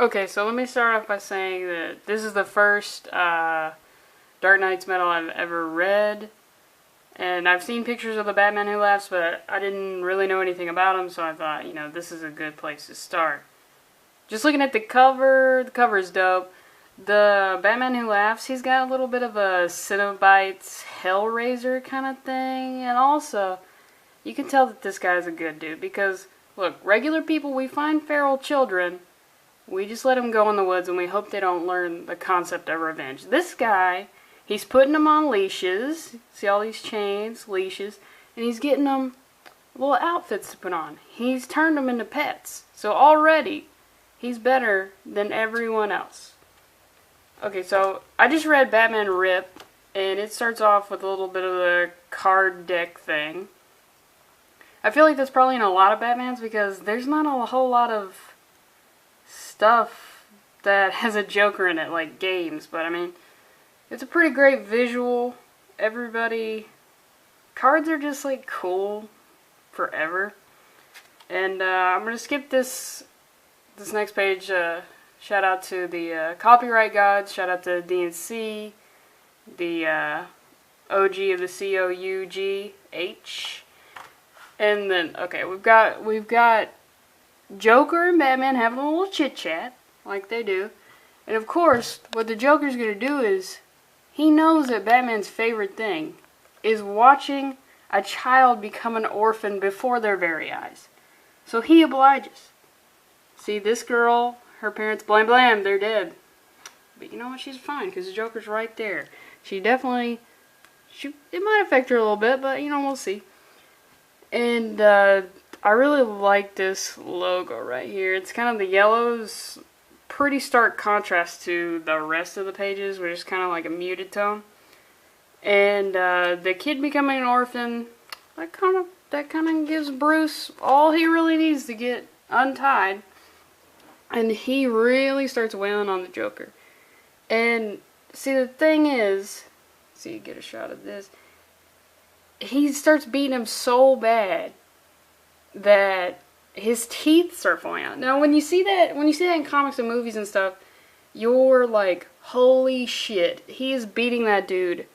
Okay, so let me start off by saying that this is the first Dark Knight's Metal I've ever read. And I've seen pictures of the Batman Who Laughs, but I didn't really know anything about him, so I thought, this is a good place to start. Just looking at the cover is dope. The Batman Who Laughs, he's got a little bit of a Cenobites Hellraiser kind of thing, and also, you can tell that this guy's a good dude, because, look, regular people, we find feral children, we just let them go in the woods, and we hope they don't learn the concept of revenge. This guy, he's putting them on leashes. See all these chains, leashes. And he's getting them little outfits to put on. He's turned them into pets. So already, he's better than everyone else. Okay, so I just read Batman Rip. And it starts off with a little bit of a card deck thing. I feel like that's probably in a lot of Batmans because there's not a whole lot of stuff that has a Joker in it, like games. But I mean, it's a pretty great visual. Cards are just like cool forever. And I'm going to skip this next page. Shout out to the copyright gods. Shout out to DNC, the OG of the COUGH. And then, okay, we've got Joker and Batman having a little chit chat, like they do. And of course, what the Joker's going to do is, he knows that Batman's favorite thing is watching a child become an orphan before their very eyes. So he obliges. See, this girl, her parents, blam blam, they're dead. But you know what, she's fine, because the Joker's right there. It might affect her a little bit, but we'll see. And I really like this logo right here. It's kind of the yellows, pretty stark contrast to the rest of the pages, which is kind of like a muted tone. And the kid becoming an orphan, that kind of gives Bruce all he really needs to get untied. And he really starts wailing on the Joker. And see, the thing is, see, get a shot of this. He starts beating him so bad that his teeth start falling out. Now, when you see that in comics and movies and stuff, you're like, holy shit, he is beating that dude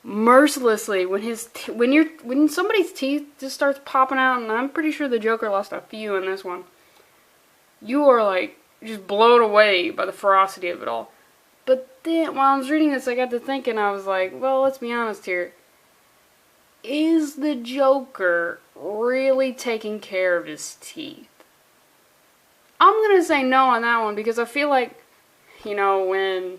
mercilessly. When somebody's teeth just starts popping out, and I'm pretty sure the Joker lost a few in this one, you are like just blown away by the ferocity of it all. But then, while I was reading this, I got to thinking, I was like, well, let's be honest here. Is the Joker really taking care of his teeth? I'm going to say no on that one, because I feel like, when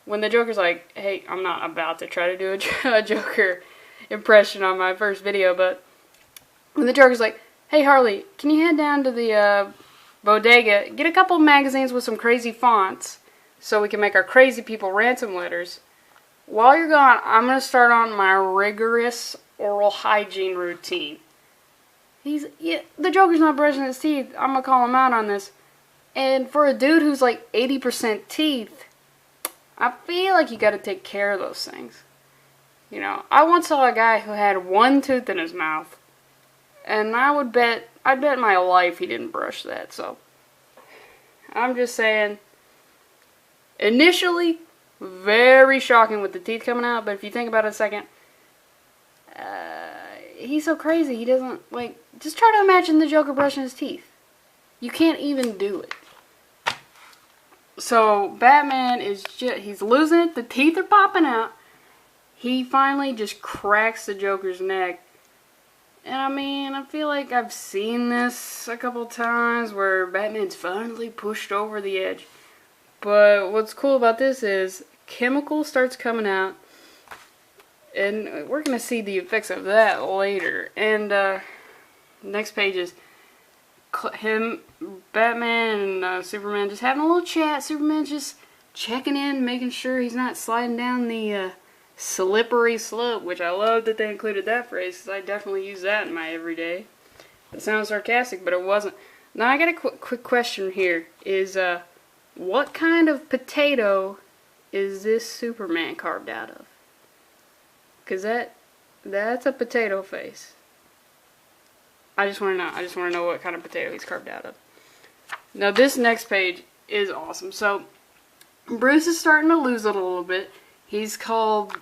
the Joker's like, hey, I'm not about to try to do a Joker impression on my first video, but when the Joker's like, hey Harley, can you head down to the bodega, get a couple magazines with some crazy fonts, so we can make our crazy people ransom letters. While you're gone, I'm going to start on my rigorous oral hygiene routine. The Joker's not brushing his teeth. I'm going to call him out on this. And for a dude who's like 80% teeth, I feel like you got to take care of those things. I once saw a guy who had one tooth in his mouth, and I'd bet my life he didn't brush that. So I'm just saying, initially, very shocking with the teeth coming out, but if you think about it a second, he's so crazy, he doesn't, just try to imagine the Joker brushing his teeth. You can't even do it. So, Batman he's losing it, the teeth are popping out. He finally just cracks the Joker's neck. And I feel like I've seen this a couple times where Batman's finally pushed over the edge. But what's cool about this is chemical starts coming out, and we're going to see the effects of that later. And next page is Batman and Superman just having a little chat. Superman just checking in, making sure he's not sliding down the slippery slope, which I love that they included that phrase, because I definitely use that in my everyday. It sounds sarcastic, but it wasn't. Now I got a quick question here, is what kind of potato is this Superman carved out of? Because that's a potato face. I just want to know. I just want to know what kind of potato he's carved out of. Now this next page is awesome. So Bruce is starting to lose it a little bit. He's called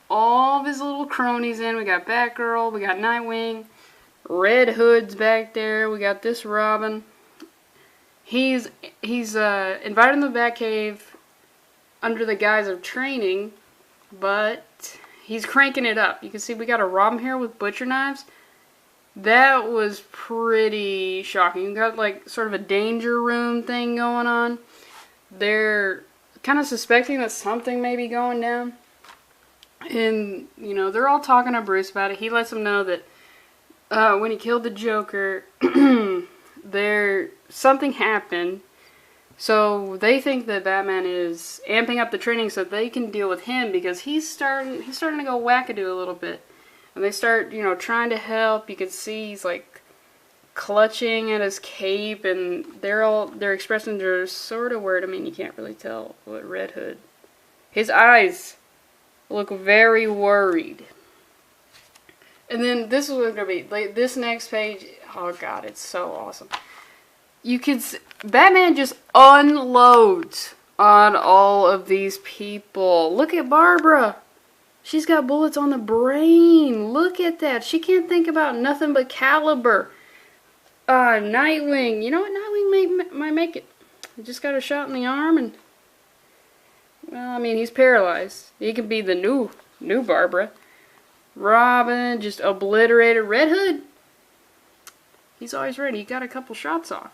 all of his little cronies in. We got Batgirl, we got Nightwing, Red Hood's back there, we got this Robin. He's invited in the Batcave under the guise of training, but he's cranking it up. You can see we got a Robin here with butcher knives. That was pretty shocking. You got like sort of a danger room thing going on. They're kind of suspecting that something may be going down. And, you know, they're all talking to Bruce about it. He lets them know that when he killed the Joker, something happened. So they think that Batman is amping up the training so they can deal with him because he's starting to go wackadoo a little bit. And they start, you know, trying to help. You can see he's like clutching at his cape, and their expressions are sort of weird. I mean, you can't really tell what Red Hood. His eyes look very worried. And then this is what it's gonna be. Like this next page. Oh God, it's so awesome. You can see, Batman just unloads on all of these people. Look at Barbara. She's got bullets on the brain. Look at that. She can't think about nothing but caliber. Nightwing. You know what? Nightwing might make it. He just got a shot in the arm, and well, I mean, he's paralyzed. He could be the new Barbara. Robin just obliterated. Red Hood. He's always ready. He got a couple shots off.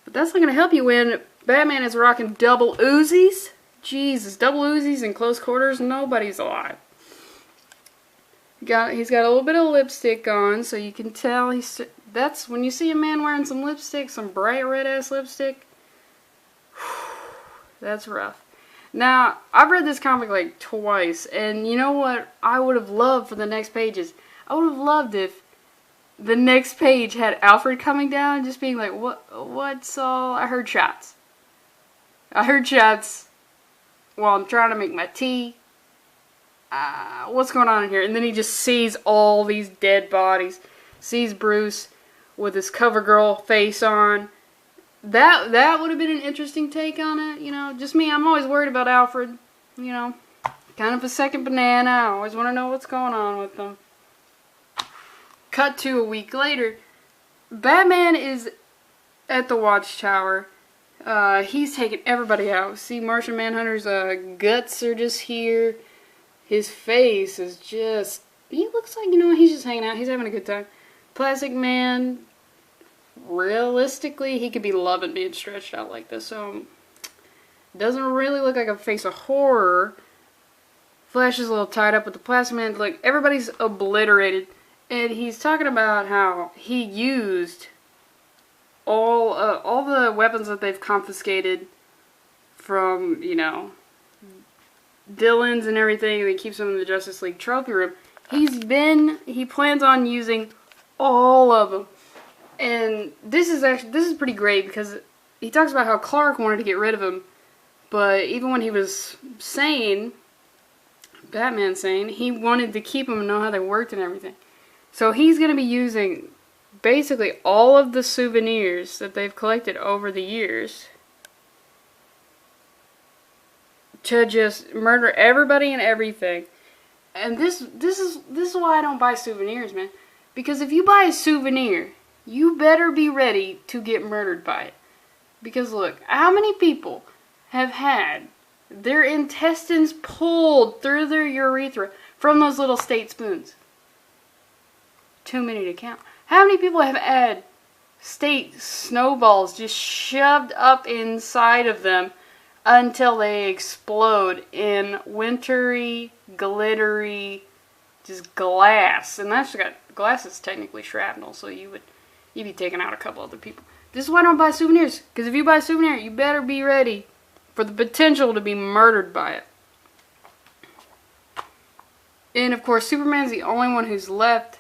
But that's not going to help you when Batman is rocking double Uzis. Jesus, double Uzis in close quarters, nobody's alive. He's got a little bit of lipstick on, so you can tell that's when you see a man wearing some lipstick, some bright red ass lipstick. That's rough. Now, I've read this comic like twice, and you know what I would have loved for the next pages? I would have loved if the next page had Alfred coming down and just being like, what's all? I heard shots. While I'm trying to make my tea. What's going on in here? And then he just sees all these dead bodies. Sees Bruce with his CoverGirl face on. That would have been an interesting take on it. You know, just me. I'm always worried about Alfred. You know, kind of a second banana. I always want to know what's going on with them. Cut to a week later. Batman is at the Watchtower. He's taking everybody out. See, Martian Manhunter's guts are just here. His face is just... He looks like, you know, he's just hanging out. He's having a good time. Plastic Man, realistically, he could be loving being stretched out like this. So, doesn't really look like a face of horror. Flash is a little tied up with the Plastic Man. Like, everybody's obliterated. And he's talking about how he used all the weapons that they've confiscated from, you know, Dillon's and everything, and he keeps them in the Justice League trophy room. He plans on using all of them. And this is pretty great because he talks about how Clark wanted to get rid of him, but even when he was sane, Batman sane, he wanted to keep them and know how they worked and everything. So he's going to be using basically all of the souvenirs that they've collected over the years to just murder everybody and everything. And this is why I don't buy souvenirs, man. Because if you buy a souvenir, you better be ready to get murdered by it. Because look, how many people have had their intestines pulled through their urethra from those little state spoons? Too many to count. How many people have had state snowballs just shoved up inside of them until they explode in wintry, glittery, just glass? And that's got glass is technically shrapnel, so you'd be taking out a couple other people. This is why I don't buy souvenirs. Because if you buy a souvenir, you better be ready for the potential to be murdered by it. And of course, Superman's the only one who's left.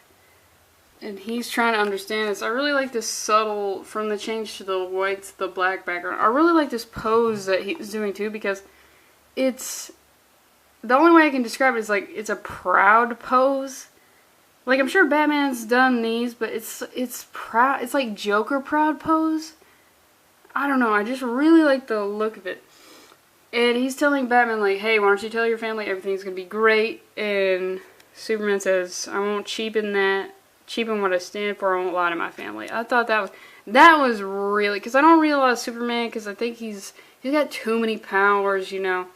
And he's trying to understand this. I really like this subtle, from the change to the white to the black background. I really like this pose that he's doing too, because it's, the only way I can describe it is like, it's a proud pose. Like, I'm sure Batman's done these, but it's proud, it's like Joker proud pose. I don't know, I just really like the look of it. And he's telling Batman, like, hey, why don't you tell your family everything's going to be great? And Superman says, I won't cheapen what I stand for, I won't lie to my family. I thought that was really, because I don't realize Superman, because I think he's got too many powers, you know.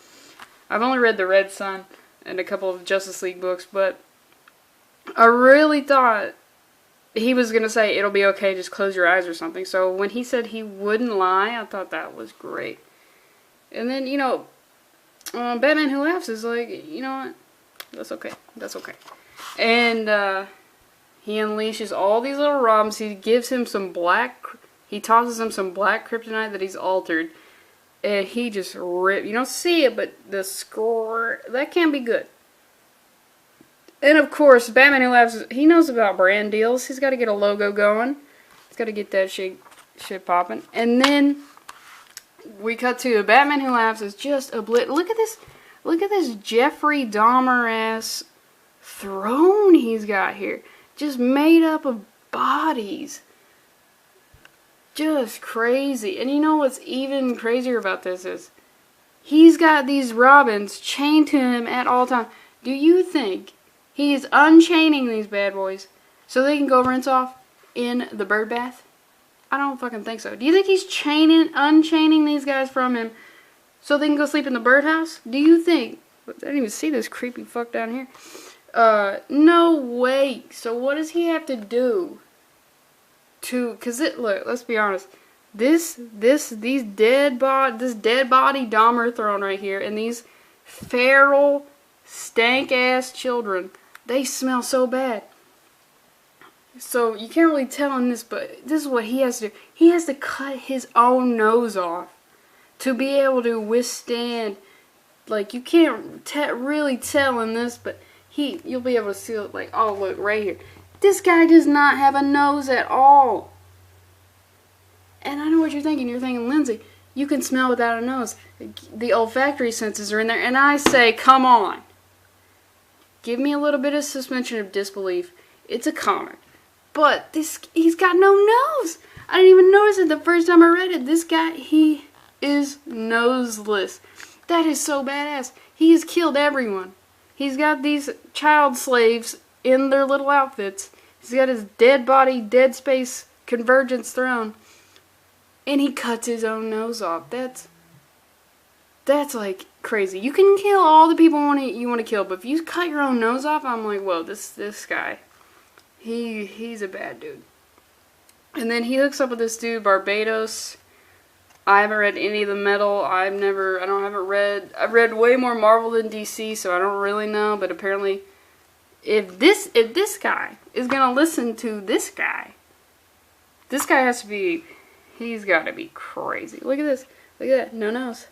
I've only read The Red Sun and a couple of Justice League books, but I really thought he was going to say, it'll be okay, just close your eyes or something. So when he said he wouldn't lie, I thought that was great. And then, you know, Batman Who Laughs is like, you know what, that's okay, that's okay. And he unleashes all these little Robins. He gives him he tosses him some black kryptonite that he's altered. And he just you don't see it, but the score, that can be good. And of course, Batman Who Laughs, he knows about brand deals. He's got to get a logo going. He's got to get that shit popping. And then we cut to Batman Who Laughs is just a look at this Jeffrey Dahmer ass throne he's got here. Just made up of bodies. Just crazy. And you know what's even crazier about this is he's got these Robins chained to him at all times. Do you think he is unchaining these bad boys so they can go rinse off in the bird bath? I don't fucking think so. Do you think he's unchaining these guys from him so they can go sleep in the birdhouse? Do you think? I didn't even see this creepy fuck down here. No way. So what does he have to do cause look, let's be honest. This dead body Dahmer throne right here and these feral stank ass children, they smell so bad. So you can't really tell in this, but this is what he has to do. He has to cut his own nose off to be able to withstand, like, you can't really tell in this, but you'll be able to see it, like, oh look, right here. This guy does not have a nose at all. And I know what you're thinking. You're thinking, Lindsay, you can smell without a nose. The olfactory senses are in there. And I say, come on. Give me a little bit of suspension of disbelief. It's a comic. But he's got no nose. I didn't even notice it the first time I read it. This guy, he is noseless. That is so badass. He has killed everyone. He's got these child slaves in their little outfits. He's got his dead body, dead space convergence throne. And he cuts his own nose off. That's like crazy. You can kill all the people you want to kill, but if you cut your own nose off, I'm like, whoa, this guy, he's a bad dude. And then he hooks up with this dude, Barbados. I haven't read any of the metal. I've read way more Marvel than DC, so I don't really know, but apparently if this guy is gonna listen to this guy has to be, he's gotta be crazy. Look at this. Look at that. No nose.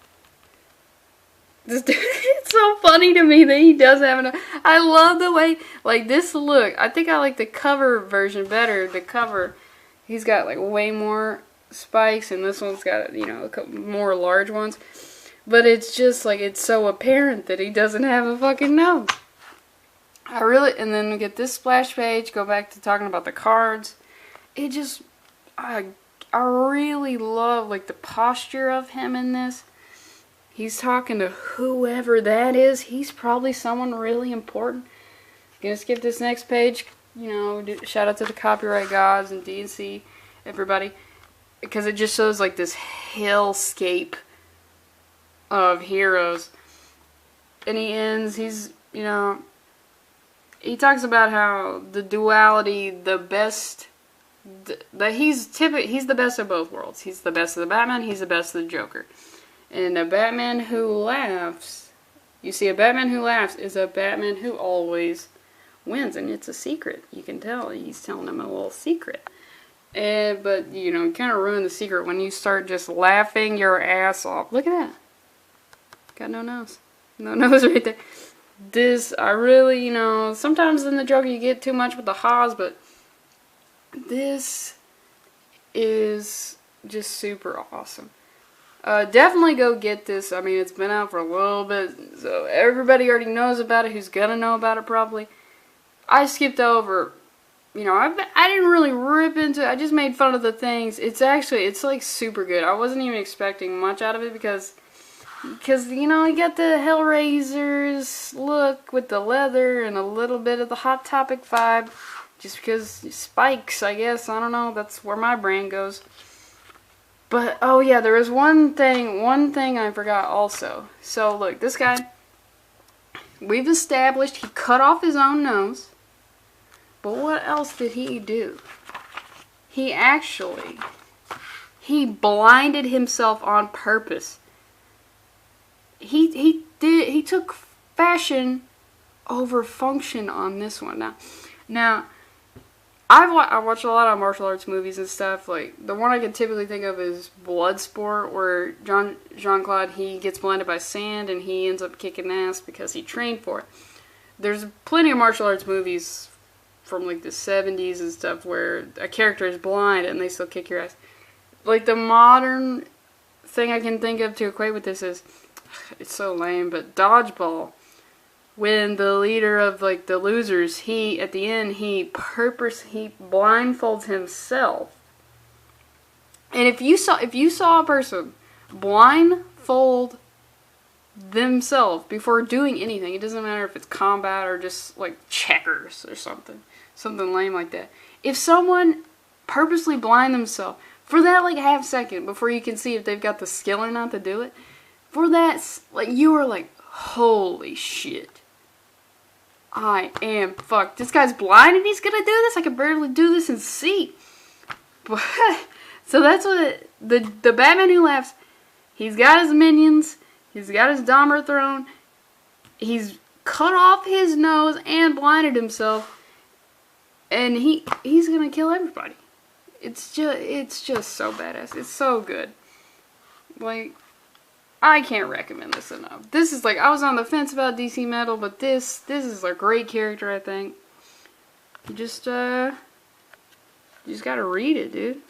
This dude, it's so funny to me that he does have a nose. I love the way, like, this look. I think I like the cover version better. The cover, he's got like way more spikes, and this one's got, you know, a couple more large ones. But it's just like, it's so apparent that he doesn't have a fucking nose. And then we get this splash page, go back to talking about the cards. It just, I really love, like, the posture of him in this. He's talking to whoever that is. He's probably someone really important. Gonna skip this next page. You know, shout out to the copyright gods and DNC, everybody. Because it just shows, like, this hellscape of heroes. And he ends, you know, he talks about how the duality, the best, that he's the best of both worlds. He's the best of the Batman, he's the best of the Joker. And a Batman who laughs, you see, a Batman who laughs is a Batman who always wins. And it's a secret. You can tell. He's telling him a little secret. But, you know, you kind of ruin the secret when you start just laughing your ass off. Look at that. Got no nose. No nose right there. I really, you know, sometimes in the Joker you get too much with the haws, but this is just super awesome. Definitely go get this. I mean, it's been out for a little bit, so everybody already knows about it who's gonna know about it probably. I skipped over you know, I didn't really rip into it. I just made fun of the things. It's like super good. I wasn't even expecting much out of it because you know, you got the Hellraiser's look with the leather and a little bit of the Hot Topic vibe. Just because spikes, I guess. I don't know. That's where my brain goes. But, oh yeah, there was one thing I forgot also. So, look, this guy, we've established he cut off his own nose. But what else did he do? He blinded himself on purpose. He took fashion over function on this one. Now, I watch a lot of martial arts movies and stuff. Like, the one I can typically think of is Bloodsport, where Jean-Claude, he gets blinded by sand and he ends up kicking ass because he trained for it. There's plenty of martial arts movies from like the 70s and stuff where a character is blind and they still kick your ass. Like, the modern thing I can think of to equate with this is, it's so lame, but Dodgeball. When the leader of like the losers, at the end he blindfolds himself. And if you saw a person blindfold themselves before doing anything, it doesn't matter if it's combat or just like checkers or something lame like that. If someone purposely blind themselves for that like half second before you can see if they've got the skill or not to do it, for that, like, you are like, holy shit. I am fucked. This guy's blind and he's gonna do this? I can barely do this and see. But, so that's what the Batman Who Laughs, he's got his minions, he's got his Dahmer throne, he's cut off his nose and blinded himself, and he's gonna kill everybody. It's just so badass. It's so good. Like, I can't recommend this enough. This is like, I was on the fence about DC Metal, but this is a great character, I think. You just gotta read it, dude.